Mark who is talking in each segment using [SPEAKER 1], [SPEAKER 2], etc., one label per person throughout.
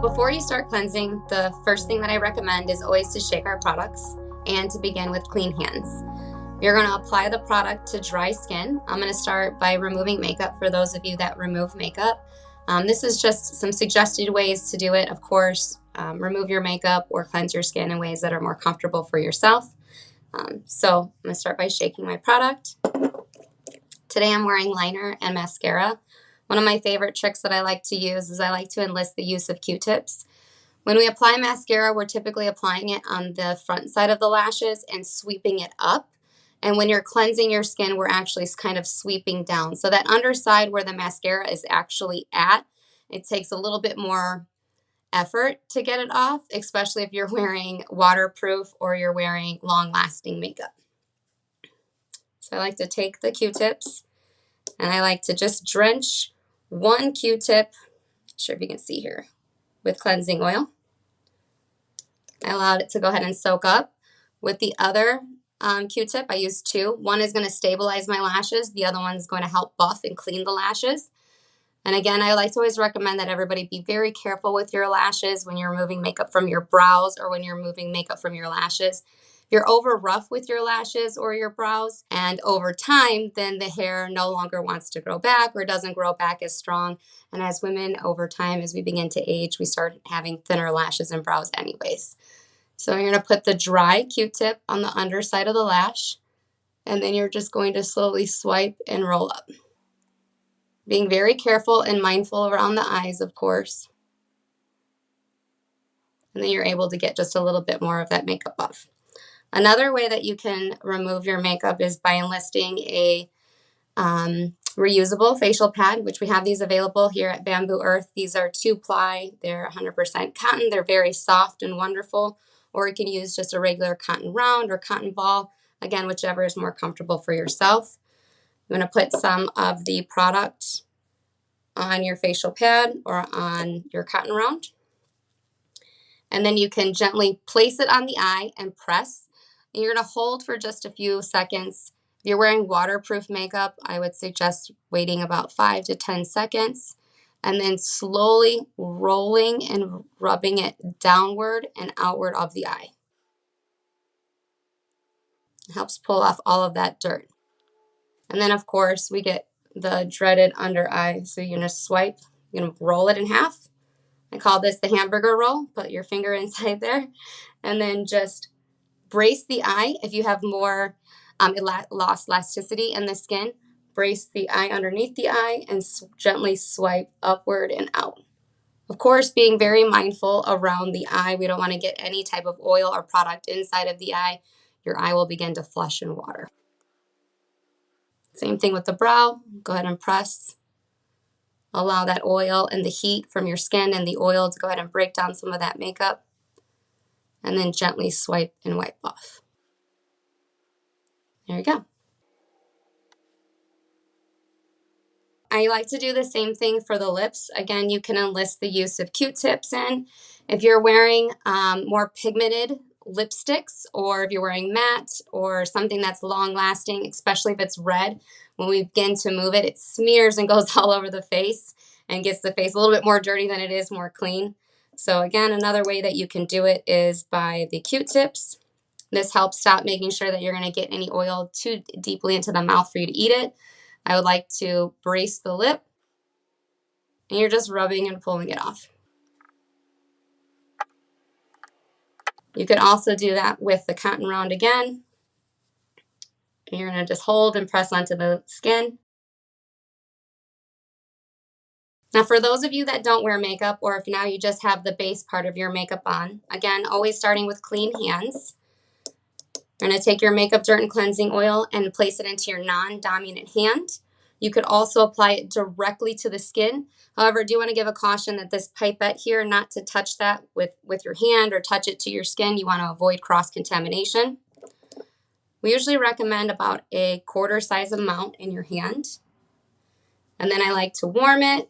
[SPEAKER 1] Before you start cleansing, the first thing that I recommend is always to shake our products and to begin with clean hands. You're going to apply the product to dry skin. I'm going to start by removing makeup for those of you that remove makeup. This is just some suggested ways to do it. Of course, remove your makeup or cleanse your skin in ways that are more comfortable for yourself. So I'm going to start by shaking my product. Today I'm wearing liner and mascara. One of my favorite tricks that I like to use is I like to enlist the use of Q-tips. When we apply mascara, we're typically applying it on the front side of the lashes and sweeping it up. And when you're cleansing your skin, we're actually kind of sweeping down. So that underside where the mascara is actually at, it takes a little bit more effort to get it off, especially if you're wearing waterproof or you're wearing long-lasting makeup. So I like to take the Q-tips and I like to just drench one Q-tip, not sure if you can see here, with cleansing oil. I allowed it to go ahead and soak up. With the other Q-tip, I used two. One is going to stabilize my lashes. The other one is going to help buff and clean the lashes. And again, I like to always recommend that everybody be very careful with your lashes when you're removing makeup from your brows or when you're removing makeup from your lashes. If you're over rough with your lashes or your brows and over time, then the hair no longer wants to grow back or doesn't grow back as strong. And as women, over time, as we begin to age, we start having thinner lashes and brows anyways. So you're going to put the dry Q-tip on the underside of the lash, and then you're just going to slowly swipe and roll up. Being very careful and mindful around the eyes, of course. And then you're able to get just a little bit more of that makeup off. Another way that you can remove your makeup is by enlisting a reusable facial pad, which we have these available here at Bamboo Earth. These are 2-ply. They're 100% cotton. They're very soft and wonderful. Or you can use just a regular cotton round or cotton ball. Again, whichever is more comfortable for yourself. You want to put some of the product on your facial pad or on your cotton round. And then you can gently place it on the eye and press. And you're going to hold for just a few seconds. If you're wearing waterproof makeup, I would suggest waiting about 5 to 10 seconds. And then slowly rolling and rubbing it downward and outward of the eye. It helps pull off all of that dirt. And then, of course, we get the dreaded under eye. So you're going to swipe, you're going to roll it in half. I call this the hamburger roll. Put your finger inside there. And then just brace the eye. If you have more lost elasticity in the skin, brace the eye underneath the eye and gently swipe upward and out. Of course, being very mindful around the eye. We don't want to get any type of oil or product inside of the eye. Your eye will begin to flush in water. Same thing with the brow. Go ahead and press. Allow that oil and the heat from your skin and the oil to go ahead and break down some of that makeup. And then gently swipe and wipe off. There you go. I like to do the same thing for the lips. Again, you can enlist the use of Q-tips in. If you're wearing more pigmented lipsticks, or if you're wearing matte or something that's long lasting, especially if it's red, when we begin to move it, it smears and goes all over the face and gets the face a little bit more dirty than it is more clean. So again, another way that you can do it is by the Q-tips. This helps stop making sure that you're going to get any oil too deeply into the mouth for you to eat it. I would like to brace the lip, and you're just rubbing and pulling it off. You can also do that with the cotton round again. And you're going to just hold and press onto the skin. Now, for those of you that don't wear makeup, or if now you just have the base part of your makeup on, again, always starting with clean hands. You're going to take your makeup dirt and cleansing oil and place it into your non-dominant hand. You could also apply it directly to the skin. However, I do want to give a caution that this pipette here, not to touch that with your hand or touch it to your skin. You want to avoid cross-contamination. We usually recommend about a quarter size amount in your hand. And then I like to warm it.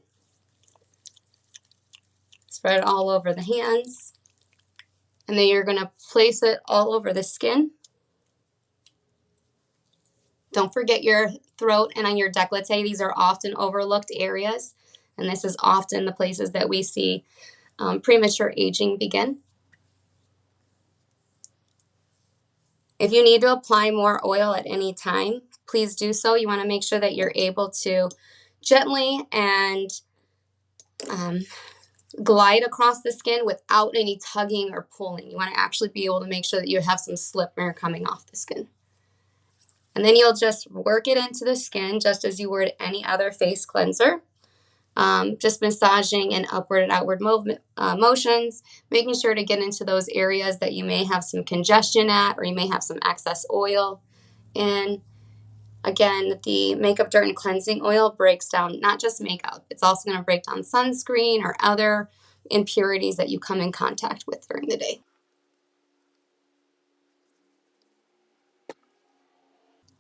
[SPEAKER 1] Spread it all over the hands. And then you're going to place it all over the skin. Don't forget your throat and on your décolleté. These are often overlooked areas. And this is often the places that we see premature aging begin. If you need to apply more oil at any time, please do so. You want to make sure that you're able to gently and glide across the skin without any tugging or pulling. You want to actually be able to make sure that you have some slipper coming off the skin. And then you'll just work it into the skin just as you would any other face cleanser. Just massaging in upward and outward motions, making sure to get into those areas that you may have some congestion at, or you may have some excess oil in. Again, the makeup dirt and cleansing oil breaks down not just makeup, it's also going to break down sunscreen or other impurities that you come in contact with during the day.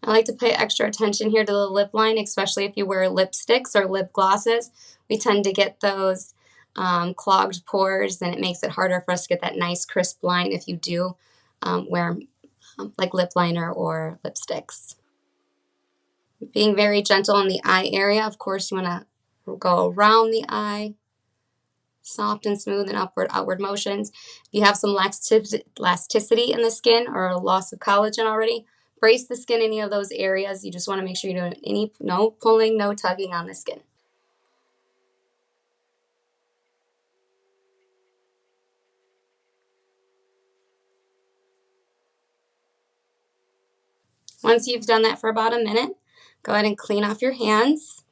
[SPEAKER 1] I like to pay extra attention here to the lip line, especially if you wear lipsticks or lip glosses. We tend to get those clogged pores, and it makes it harder for us to get that nice crisp line if you do wear like lip liner or lipsticks. Being very gentle in the eye area. Of course, you want to go around the eye, soft and smooth and outward motions. If you have some elasticity in the skin or a loss of collagen already, brace the skin in any of those areas. You just want to make sure you don't no pulling, no tugging on the skin. Once you've done that for about a minute, go ahead and clean off your hands.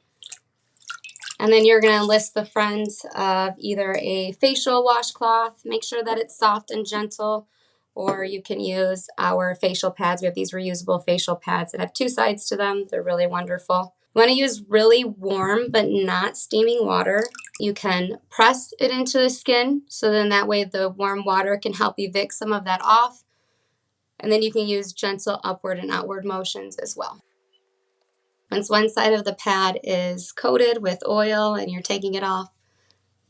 [SPEAKER 1] And then you're going to enlist the friends of either a facial washcloth, make sure that it's soft and gentle, or you can use our facial pads. We have these reusable facial pads that have two sides to them. They're really wonderful. You want to use really warm but not steaming water. You can press it into the skin, so then that way the warm water can help evict some of that off. And then you can use gentle upward and outward motions as well. Once one side of the pad is coated with oil and you're taking it off,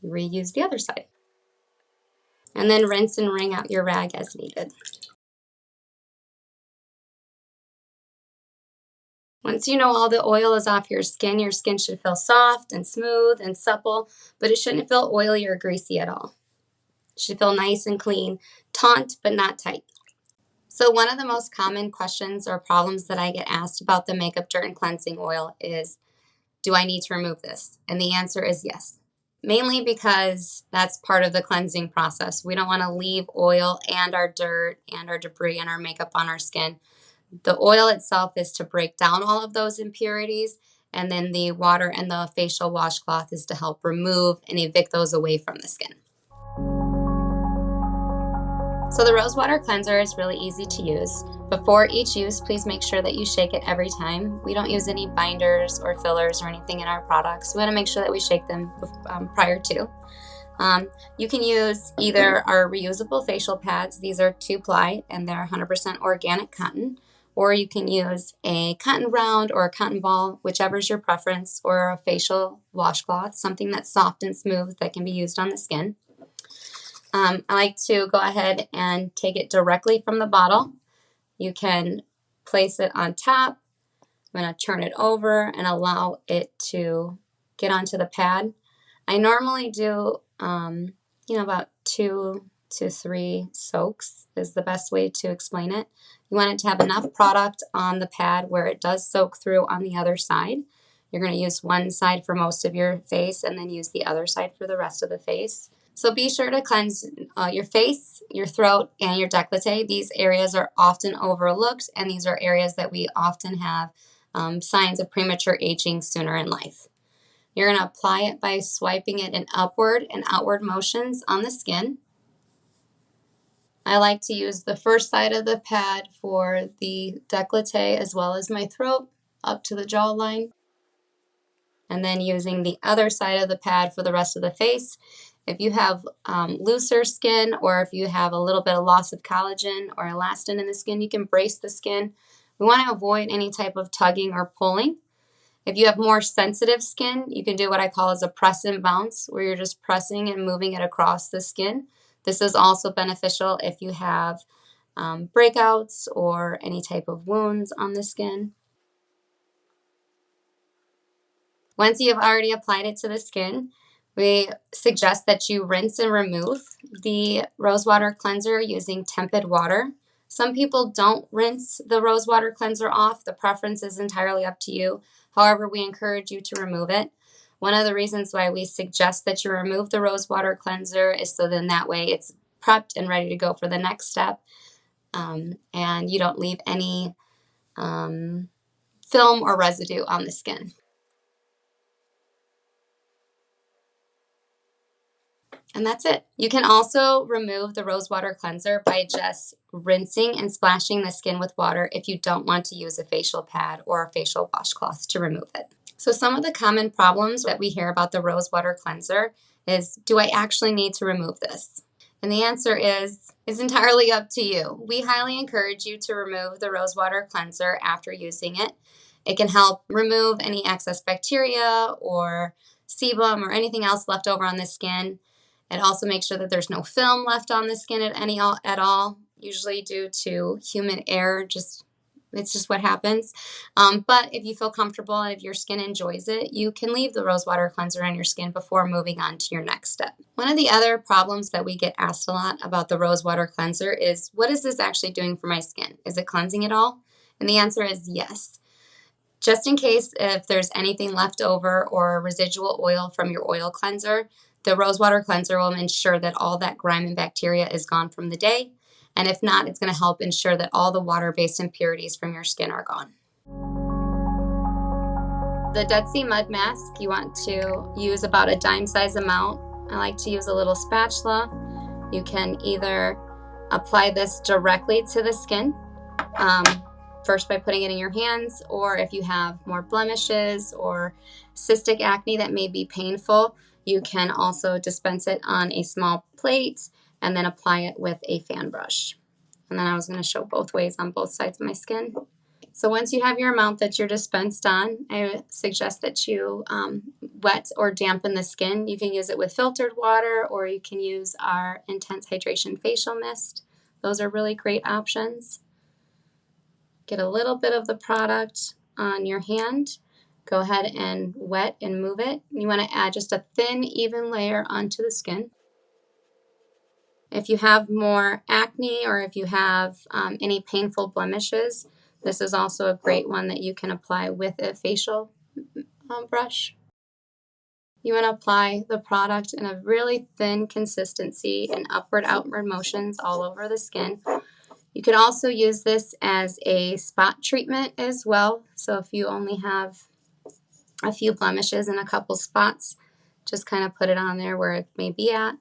[SPEAKER 1] you reuse the other side. And then rinse and wring out your rag as needed. Once you know all the oil is off your skin should feel soft and smooth and supple, but it shouldn't feel oily or greasy at all. It should feel nice and clean, taut but not tight. So one of the most common questions or problems that I get asked about the makeup dirt and cleansing oil is, do I need to remove this? And the answer is yes. Mainly because that's part of the cleansing process. We don't want to leave oil and our dirt and our debris and our makeup on our skin. The oil itself is to break down all of those impurities, and then the water and the facial washcloth is to help remove and evict those away from the skin. So the Rosewater Cleanser is really easy to use. Before each use, please make sure that you shake it every time. We don't use any binders or fillers or anything in our products. We want to make sure that we shake them prior to. You can use either our reusable facial pads. These are 2-ply and they're 100% organic cotton. Or you can use a cotton round or a cotton ball, whichever is your preference, or a facial washcloth, something that's soft and smooth that can be used on the skin. I like to go ahead and take it directly from the bottle. You can place it on top. I'm going to turn it over and allow it to get onto the pad. I normally do, about 2 to 3 soaks is the best way to explain it. You want it to have enough product on the pad where it does soak through on the other side. You're going to use one side for most of your face and then use the other side for the rest of the face. So be sure to cleanse your face, your throat, and your décolleté. These areas are often overlooked, and these are areas that we often have signs of premature aging sooner in life. You're going to apply it by swiping it in upward and outward motions on the skin. I like to use the first side of the pad for the décolleté as well as my throat up to the jawline. And then using the other side of the pad for the rest of the face. If you have looser skin, or if you have a little bit of loss of collagen or elastin in the skin, you can brace the skin. We want to avoid any type of tugging or pulling. If you have more sensitive skin, you can do what I call as a press and bounce, where you're just pressing and moving it across the skin. This is also beneficial if you have breakouts or any type of wounds on the skin. Once you have already applied it to the skin, we suggest that you rinse and remove the Rosewater Cleanser using tepid water. Some people don't rinse the Rosewater Cleanser off. The preference is entirely up to you. However, we encourage you to remove it. One of the reasons why we suggest that you remove the Rosewater Cleanser is so then that way it's prepped and ready to go for the next step, and you don't leave any film or residue on the skin. And that's it. You can also remove the Rosewater Cleanser by just rinsing and splashing the skin with water if you don't want to use a facial pad or a facial washcloth to remove it. So some of the common problems that we hear about the Rosewater Cleanser is, do I actually need to remove this? And the answer is entirely up to you. We highly encourage you to remove the Rosewater Cleanser after using it. It can help remove any excess bacteria or sebum or anything else left over on the skin. It also makes sure that there's no film left on the skin at all, usually due to human error. It's just what happens. But if you feel comfortable and if your skin enjoys it, you can leave the Rosewater Cleanser on your skin before moving on to your next step. One of the other problems that we get asked a lot about the Rosewater Cleanser is, what is this actually doing for my skin? Is it cleansing it all? And the answer is yes. Just in case if there's anything left over or residual oil from your oil cleanser, the Rosewater Cleanser will ensure that all that grime and bacteria is gone from the day. And if not, it's going to help ensure that all the water-based impurities from your skin are gone. The Dead Sea Mud Mask, you want to use about a dime size amount. I like to use a little spatula. You can either apply this directly to the skin, first by putting it in your hands, or if you have more blemishes or cystic acne that may be painful, you can also dispense it on a small plate and then apply it with a fan brush. And then I was going to show both ways on both sides of my skin. So once you have your amount that you're dispensed on, I suggest that you wet or dampen the skin. You can use it with filtered water, or you can use our Intense Hydration Facial Mist. Those are really great options. Get a little bit of the product on your hand. Go ahead and wet and move it. You want to add just a thin, even layer onto the skin. If you have more acne or if you have any painful blemishes, this is also a great one that you can apply with a facial brush. You want to apply the product in a really thin consistency and upward-outward motions all over the skin. You could also use this as a spot treatment as well. So if you only have a few blemishes and a couple spots, just kind of put it on there where it may be at,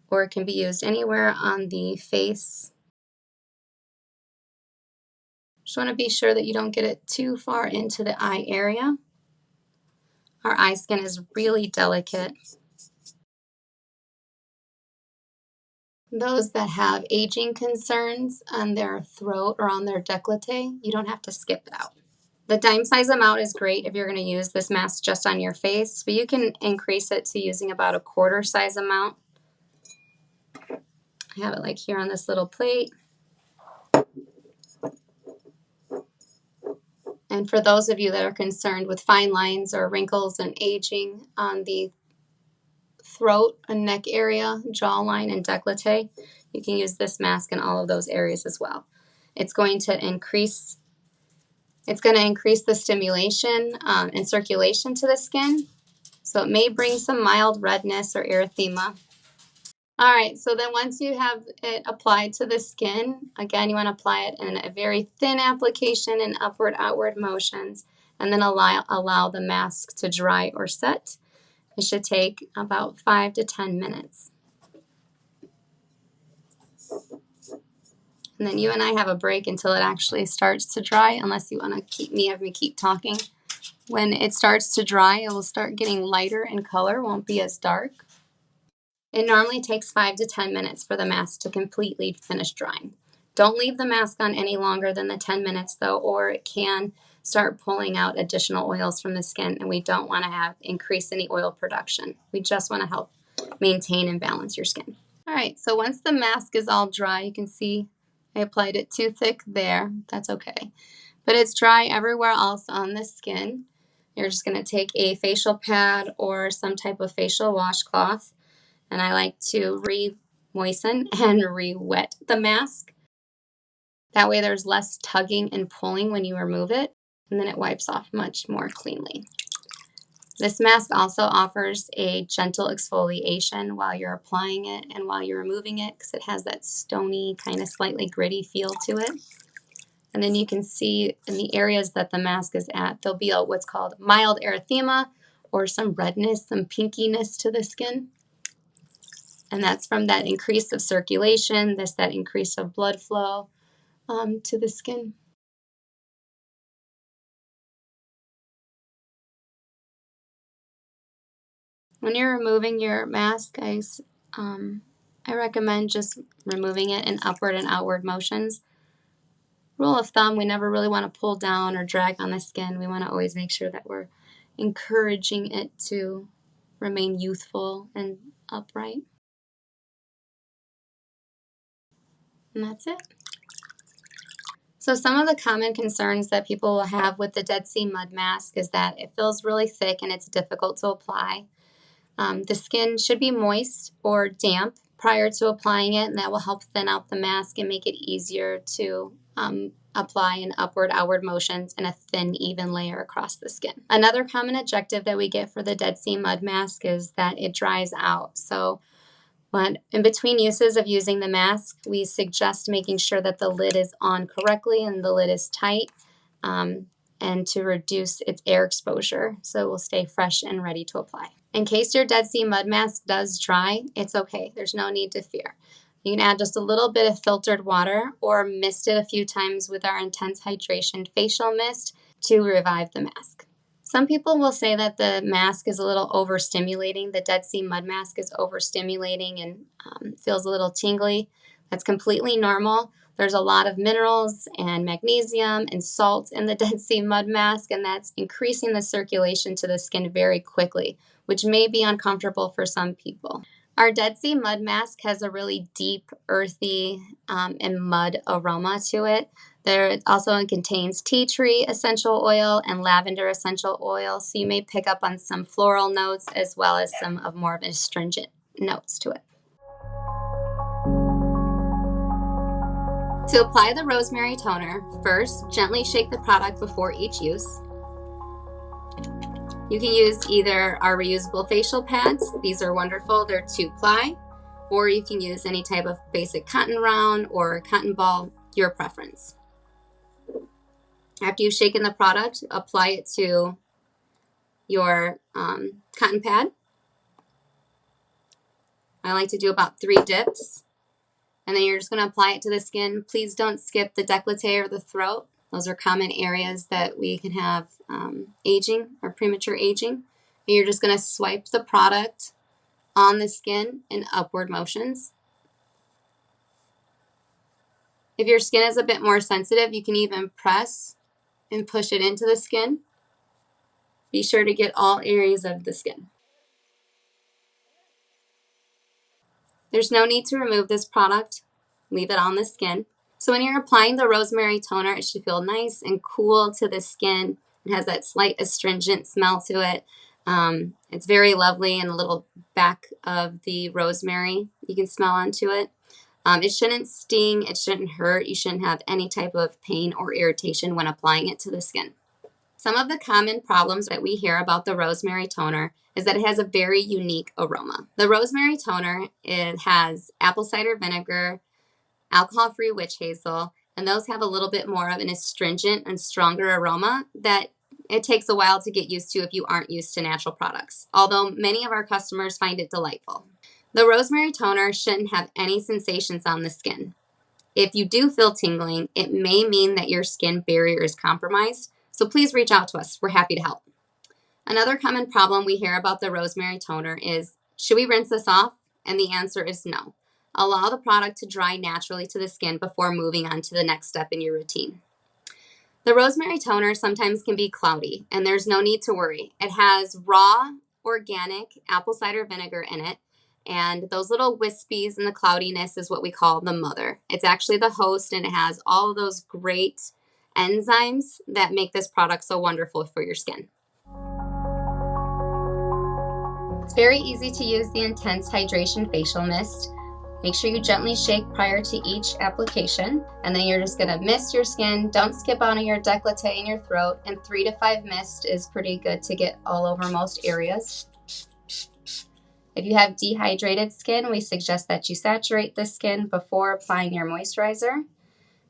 [SPEAKER 1] or it can be used anywhere on the face. Just want to be sure that you don't get it too far into the eye area. Our eye skin is really delicate. Those that have aging concerns on their throat or on their décolleté, you don't have to skip it out. The dime size amount is great if you're going to use this mask just on your face, but you can increase it to using about a quarter size amount. I have it like here on this little plate. And for those of you that are concerned with fine lines or wrinkles and aging on the throat and neck area, jawline, and décolleté, you can use this mask in all of those areas as well. It's going to increase the stimulation and circulation to the skin, so it may bring some mild redness or erythema. All right, so then once you have it applied to the skin, again, you want to apply it in a very thin application in upward-outward motions, and then allow the mask to dry or set. It should take about 5 to 10 minutes. And then you and I have a break until it actually starts to dry, unless you want to have me keep talking. When it starts to dry, it will start getting lighter in color, won't be as dark. It normally takes 5 to 10 minutes for the mask to completely finish drying. Don't leave the mask on any longer than the 10 minutes though, or it can start pulling out additional oils from the skin, and we don't want to increase any oil production. We just want to help maintain and balance your skin. All right, so once the mask is all dry, you can see I applied it too thick there. That's okay. But it's dry everywhere else on the skin. You're just going to take a facial pad or some type of facial washcloth, and I like to re-moisten and re-wet the mask. That way there's less tugging and pulling when you remove it, and then it wipes off much more cleanly. This mask also offers a gentle exfoliation while you're applying it and while you're removing it, because it has that stony, kind of slightly gritty feel to it. And then you can see in the areas that the mask is at, there'll be what's called mild erythema, or some redness, some pinkiness to the skin. And that's from that increase of circulation, that increase of blood flow to the skin. When you're removing your mask, guys, I recommend just removing it in upward and outward motions. Rule of thumb, we never really want to pull down or drag on the skin. We want to always make sure that we're encouraging it to remain youthful and upright. And that's it. So some of the common concerns that people will have with the Dead Sea Mud Mask is that it feels really thick and it's difficult to apply. The skin should be moist or damp prior to applying it, and that will help thin out the mask and make it easier to apply in upward-outward motions in a thin, even layer across the skin. Another common objective that we get for the Dead Sea Mud Mask is that it dries out. So when in between uses of using the mask, we suggest making sure that the lid is on correctly and the lid is tight, and to reduce its air exposure so it will stay fresh and ready to apply. In case your Dead Sea Mud Mask does dry, it's okay. There's no need to fear. You can add just a little bit of filtered water or mist it a few times with our Intense Hydration Facial Mist to revive the mask. Some people will say that the mask is a little overstimulating. The Dead Sea Mud Mask is overstimulating and feels a little tingly. That's completely normal. There's a lot of minerals and magnesium and salt in the Dead Sea Mud Mask, and that's increasing the circulation to the skin very quickly, which may be uncomfortable for some people. Our Dead Sea Mud Mask has a really deep, earthy, and mud aroma to it. It also contains tea tree essential oil and lavender essential oil, so you may pick up on some floral notes as well as some of more of astringent notes to it. To apply the Rosemary Toner, first, gently shake the product before each use. You can use either our reusable facial pads. These are wonderful. They're 2-ply. Or you can use any type of basic cotton round or cotton ball, your preference. After you've shaken the product, apply it to your cotton pad. I like to do about 3 dips. And then you're just going to apply it to the skin. Please don't skip the décolleté or the throat. Those are common areas that we can have aging or premature aging. And you're just going to swipe the product on the skin in upward motions. If your skin is a bit more sensitive, you can even press and push it into the skin. Be sure to get all areas of the skin. There's no need to remove this product. Leave it on the skin. So when you're applying the Rosemary Toner, it should feel nice and cool to the skin. It has that slight astringent smell to it. It's very lovely, and a little back of the rosemary you can smell onto it. It shouldn't sting, it shouldn't hurt, you shouldn't have any type of pain or irritation when applying it to the skin. Some of the common problems that we hear about the Rosemary Toner is that it has a very unique aroma. The Rosemary Toner, it has apple cider vinegar, alcohol-free witch hazel, and those have a little bit more of an astringent and stronger aroma that it takes a while to get used to if you aren't used to natural products, although many of our customers find it delightful. The Rosemary Toner shouldn't have any sensations on the skin. If you do feel tingling, it may mean that your skin barrier is compromised, so please reach out to us. We're happy to help. Another common problem we hear about the Rosemary Toner is, should we rinse this off? And the answer is no. Allow the product to dry naturally to the skin before moving on to the next step in your routine. The Rosemary Toner sometimes can be cloudy, and there's no need to worry. It has raw, organic apple cider vinegar in it, and those little wispies and the cloudiness is what we call the mother. It's actually the host, and it has all of those great enzymes that make this product so wonderful for your skin. It's very easy to use the Intense Hydration Facial Mist. Make sure you gently shake prior to each application, and then you're just gonna mist your skin. Don't skip out on your décolleté and your throat, and 3 to 5 mists is pretty good to get all over most areas. If you have dehydrated skin, we suggest that you saturate the skin before applying your moisturizer.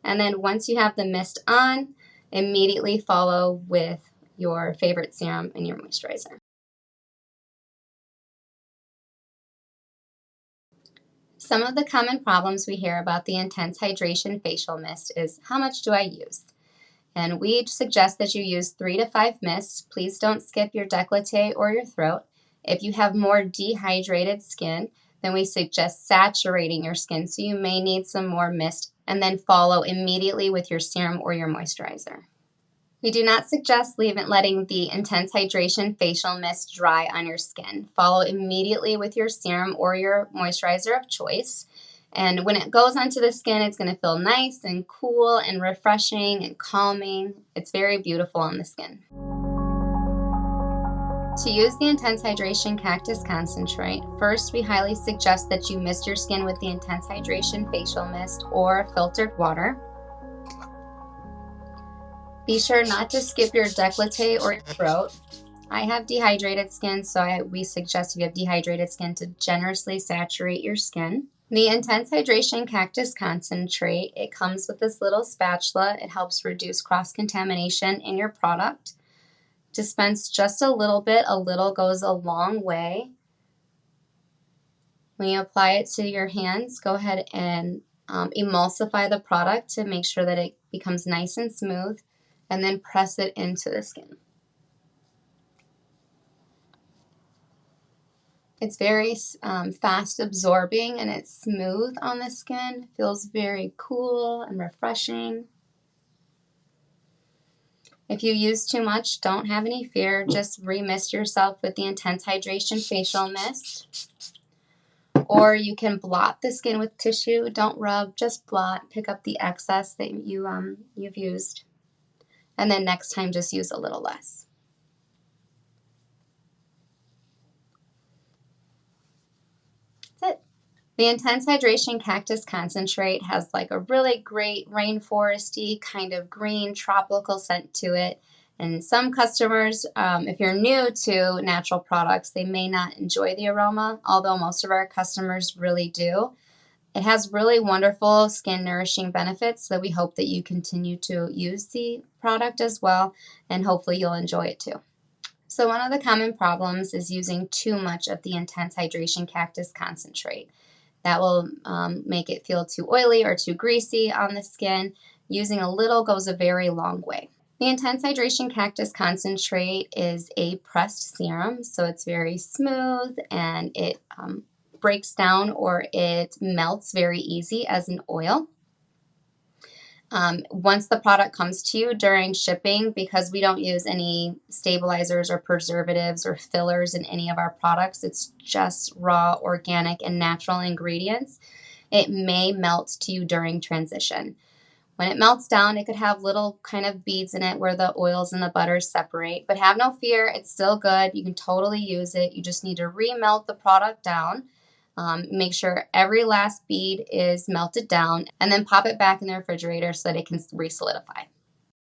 [SPEAKER 1] And then once you have the mist on, immediately follow with your favorite serum and your moisturizer. Some of the common problems we hear about the Intense Hydration Facial Mist is how much do I use? And we suggest that you use 3 to 5 mists. Please don't skip your décolleté or your throat. If you have more dehydrated skin, then we suggest saturating your skin, so you may need some more mist, and then follow immediately with your serum or your moisturizer. We do not suggest letting the Intense Hydration Facial Mist dry on your skin. Follow immediately with your serum or your moisturizer of choice. And when it goes onto the skin, it's going to feel nice and cool and refreshing and calming. It's very beautiful on the skin. To use the Intense Hydration Cactus Concentrate, first we highly suggest that you mist your skin with the Intense Hydration Facial Mist or filtered water. Be sure not to skip your décolleté or your throat. I have dehydrated skin, so we suggest if you have dehydrated skin to generously saturate your skin. The Intense Hydration Cactus Concentrate, it comes with this little spatula. It helps reduce cross-contamination in your product. Dispense just a little bit. A little goes a long way. When you apply it to your hands, go ahead and emulsify the product to make sure that it becomes nice and smooth, and then press it into the skin. It's very fast absorbing, and it's smooth on the skin. It feels very cool and refreshing. If you use too much, don't have any fear. Just remist yourself with the Intense Hydration Facial Mist. Or you can blot the skin with tissue. Don't rub, just blot. Pick up the excess that you've used. And then next time, just use a little less. That's it. The Intense Hydration Cactus Concentrate has like a really great rainforesty kind of green tropical scent to it. And some customers, if you're new to natural products, they may not enjoy the aroma, although most of our customers really do. It has really wonderful skin nourishing benefits, so we hope that you continue to use the product as well, and hopefully you'll enjoy it too. So one of the common problems is using too much of the Intense Hydration Cactus Concentrate. That will make it feel too oily or too greasy on the skin. Using a little goes a very long way. The Intense Hydration Cactus Concentrate is a pressed serum, so it's very smooth, and it breaks down or it melts very easy as an oil. Once the product comes to you during shipping, because we don't use any stabilizers or preservatives or fillers in any of our products, it's just raw, organic, and natural ingredients, it may melt to you during transition. When it melts down, it could have little kind of beads in it where the oils and the butters separate, but have no fear, it's still good. You can totally use it. You just need to remelt the product down. Make sure every last bead is melted down, and then pop it back in the refrigerator so that it can re-solidify.